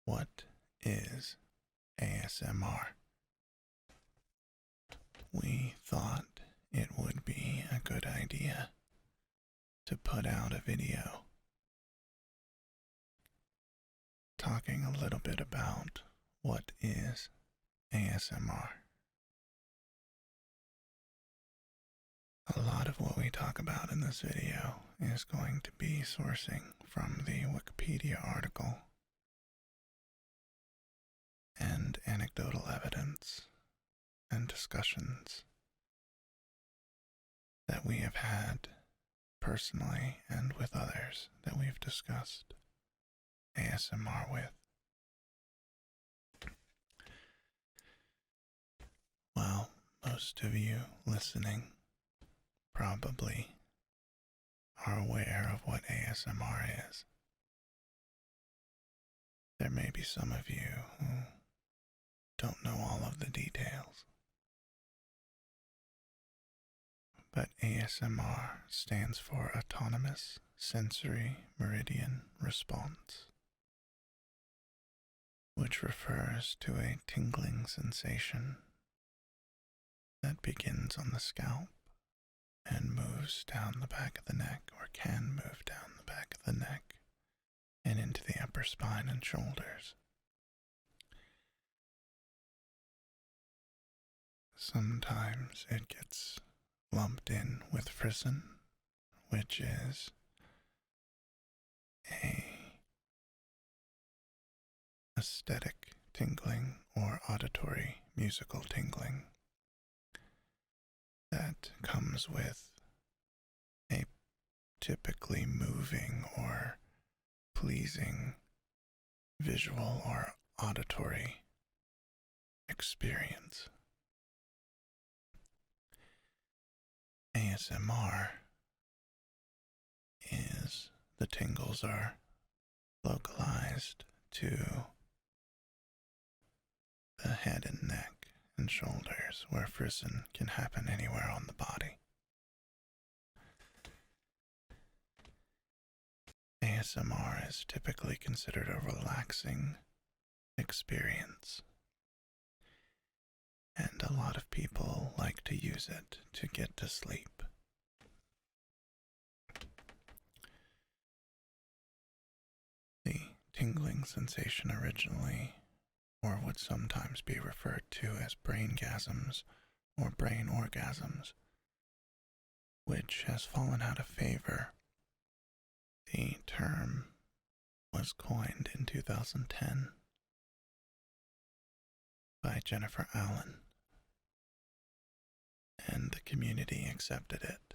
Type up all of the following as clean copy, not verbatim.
What is ASMR? We thought it would be a good idea to put out a video talking a little bit about what is ASMR. A lot of what we talk about in this video is going to be sourcing from the Wikipedia article and anecdotal evidence and discussions that we have had personally and with others that we've discussed ASMR with. Well, most of you listening probably are aware of what ASMR is. There may be some of you who don't know all of the details. But ASMR stands for Autonomous Sensory Meridian Response, which refers to a tingling sensation that begins on the scalp and moves down the back of the neck, or can move down the back of the neck and into the upper spine and shoulders. Sometimes it gets lumped in with frisson, which is a aesthetic tingling or auditory musical tingling that comes with a typically moving or pleasing visual or auditory experience. ASMR is the tingles are localized to the head and neck and shoulders, where frisson can happen anywhere on the body. ASMR is typically considered a relaxing experience, and a lot of people like to use it to get to sleep. The tingling sensation originally, or would sometimes be referred to as braingasms or brain orgasms, which has fallen out of favor. The term was coined in 2010 by Jennifer Allen, and the community accepted it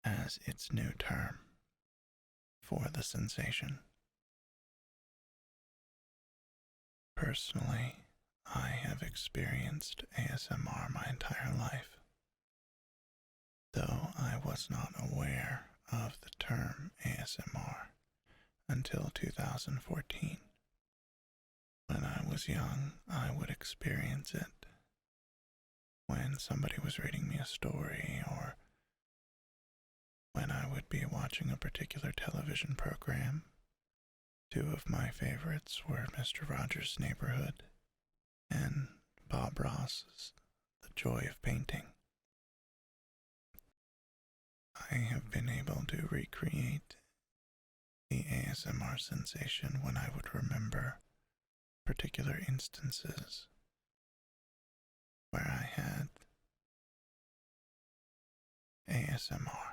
as its new term for the sensation. Personally, I have experienced ASMR my entire life, though I was not aware of the term ASMR until 2014. When I was young, I would experience it when somebody was reading me a story, or when I would be watching a particular television program. Two of my favorites were Mr. Rogers' Neighborhood and Bob Ross's The Joy of Painting. I have been able to recreate the ASMR sensation when I would remember particular instances where I had ASMR.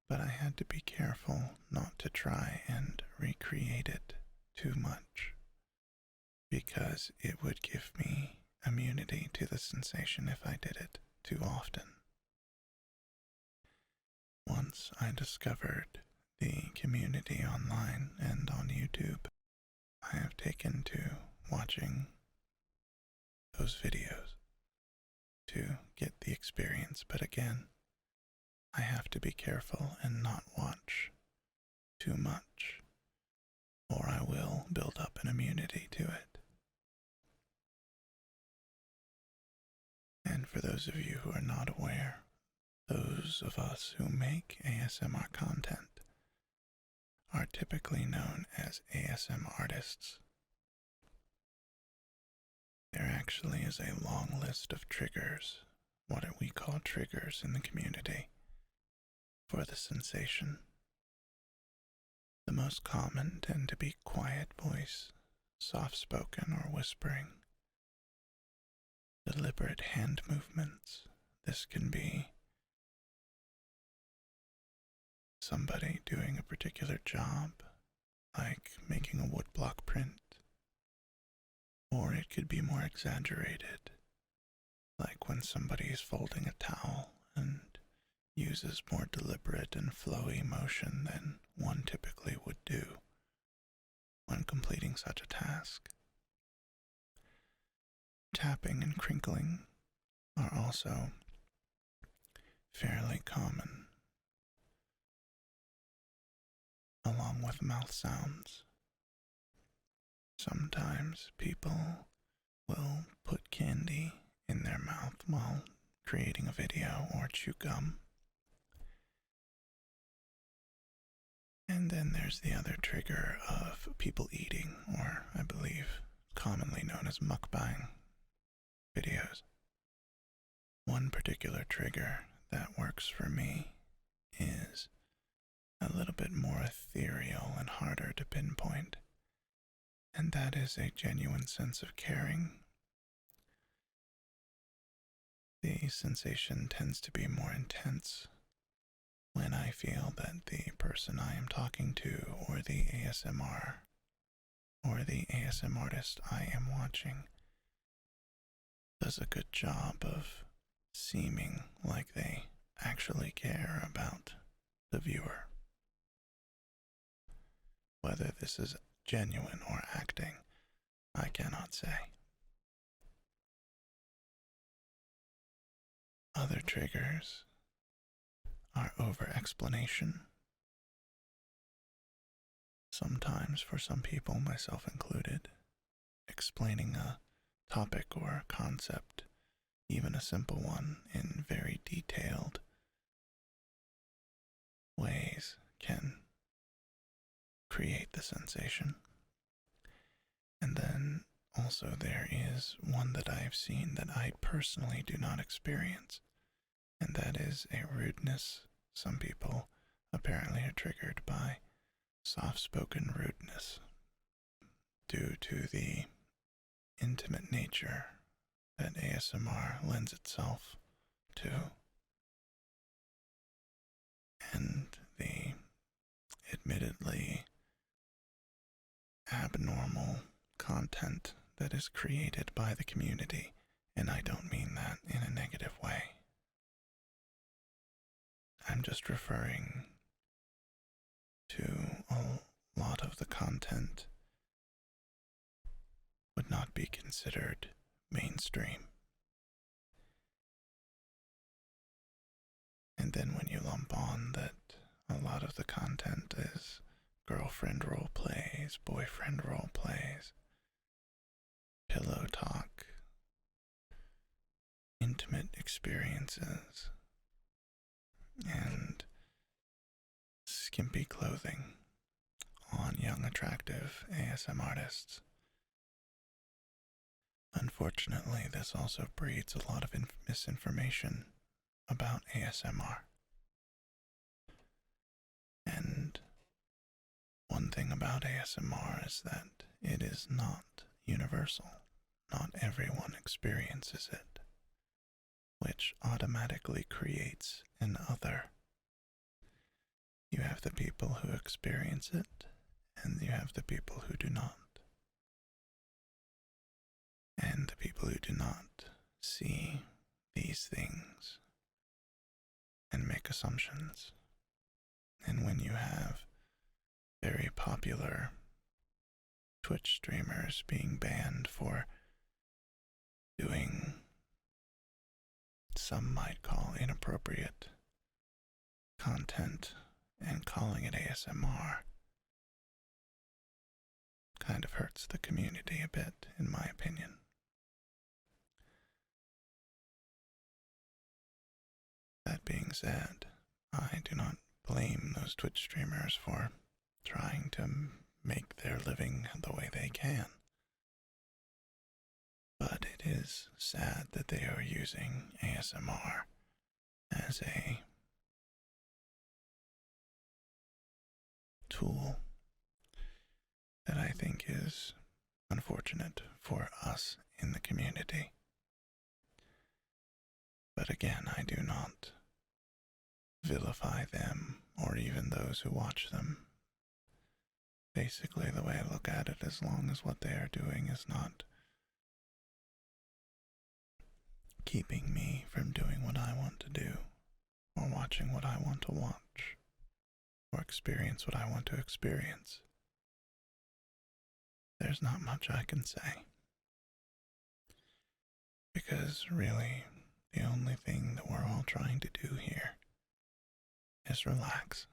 But I had to be careful not to try and recreate it too much, because it would give me immunity to the sensation if I did it too often. Once I discovered the community online and on YouTube, I have taken to watching those videos to get the experience, but again, I have to be careful and not watch too much, or I will build up an immunity to it. And for those of you who are not aware, those of us who make ASMR content are typically known as ASM artists. There actually is a long list of triggers, what we call triggers in the community, for the sensation. The most common tend to be quiet voice, soft-spoken or whispering, deliberate hand movements. This can be somebody doing a particular job, like making a woodblock print, or it could be more exaggerated, like when somebody is folding a towel and uses more deliberate and flowy motion than one typically would do when completing such a task. Tapping and crinkling are also fairly common, along with mouth sounds. Sometimes people will put candy in their mouth while creating a video or chew gum. And then there's the other trigger of people eating, or I believe commonly known as mukbang videos. One particular trigger that works for me is a little bit more ethereal and harder to pinpoint, and that is a genuine sense of caring. The sensation tends to be more intense when I feel that the person I am talking to, or the ASMR, or the ASM artist I am watching, does a good job of seeming like they actually care about the viewer. Whether this is genuine or acting, I cannot say. Other triggers are over-explanation. Sometimes, for some people, myself included, explaining a topic or a concept, even a simple one, in very detailed ways can create the sensation. And then also there is one that I have seen that I personally do not experience, and that is a rudeness. Some people apparently are triggered by soft-spoken rudeness due to the intimate nature that ASMR lends itself to, and the admittedly abnormal content that is created by the community, and I don't mean that in a negative way. I'm just referring to a lot of the content would not be considered mainstream. And then when you lump on that a lot of the content is girlfriend role plays, boyfriend role plays, pillow talk, intimate experiences, and skimpy clothing on young, attractive ASM artists. Unfortunately, this also breeds a lot of misinformation about ASMR. And one thing about ASMR is that it is not universal. Not everyone experiences it, which automatically creates an other. You have the people who experience it, and you have the people who do not. And the people who do not see these things and make assumptions. And when you have very popular Twitch streamers being banned for doing some might call inappropriate content and calling it ASMR, kind of hurts the community a bit, in my opinion. That being said, I do not blame those Twitch streamers for trying to make their living the way they can. But it is sad that they are using ASMR as a tool that I think is unfortunate for us in the community. But again, I do not vilify them or even those who watch them. Basically, the way I look at it, as long as what they are doing is not keeping me from doing what I want to do, or watching what I want to watch, or experience what I want to experience, there's not much I can say. Because really, the only thing that we're all trying to do here is relax.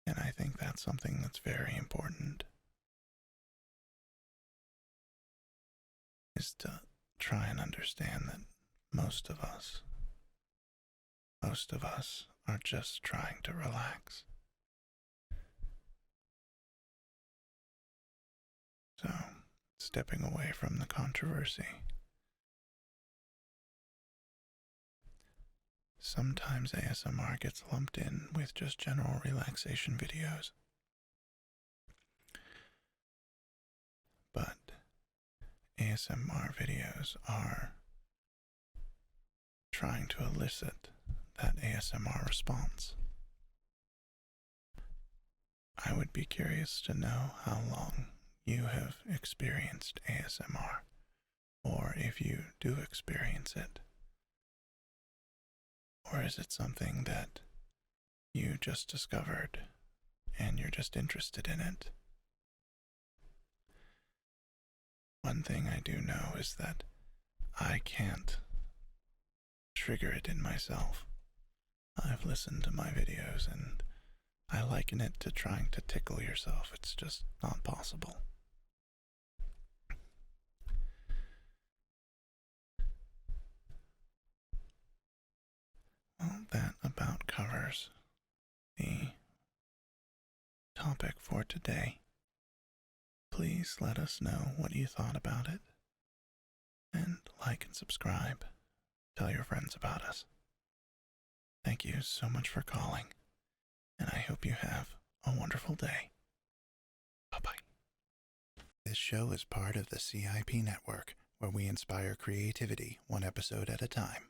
And I think that's something that's very important, is to try and understand that most of us are just trying to relax. So, stepping away from the controversy, sometimes ASMR gets lumped in with just general relaxation videos. But ASMR videos are trying to elicit that ASMR response. I would be curious to know how long you have experienced ASMR, or if you do experience it. Or is it something that you just discovered and you're just interested in it? One thing I do know is that I can't trigger it in myself. I've listened to my videos and I liken it to trying to tickle yourself. It's just not possible. Well, that about covers the topic for today. Please let us know what you thought about it, and like and subscribe. Tell your friends about us. Thank you so much for calling, and I hope you have a wonderful day. Bye-bye. This show is part of the CIP network, where we inspire creativity one episode at a time.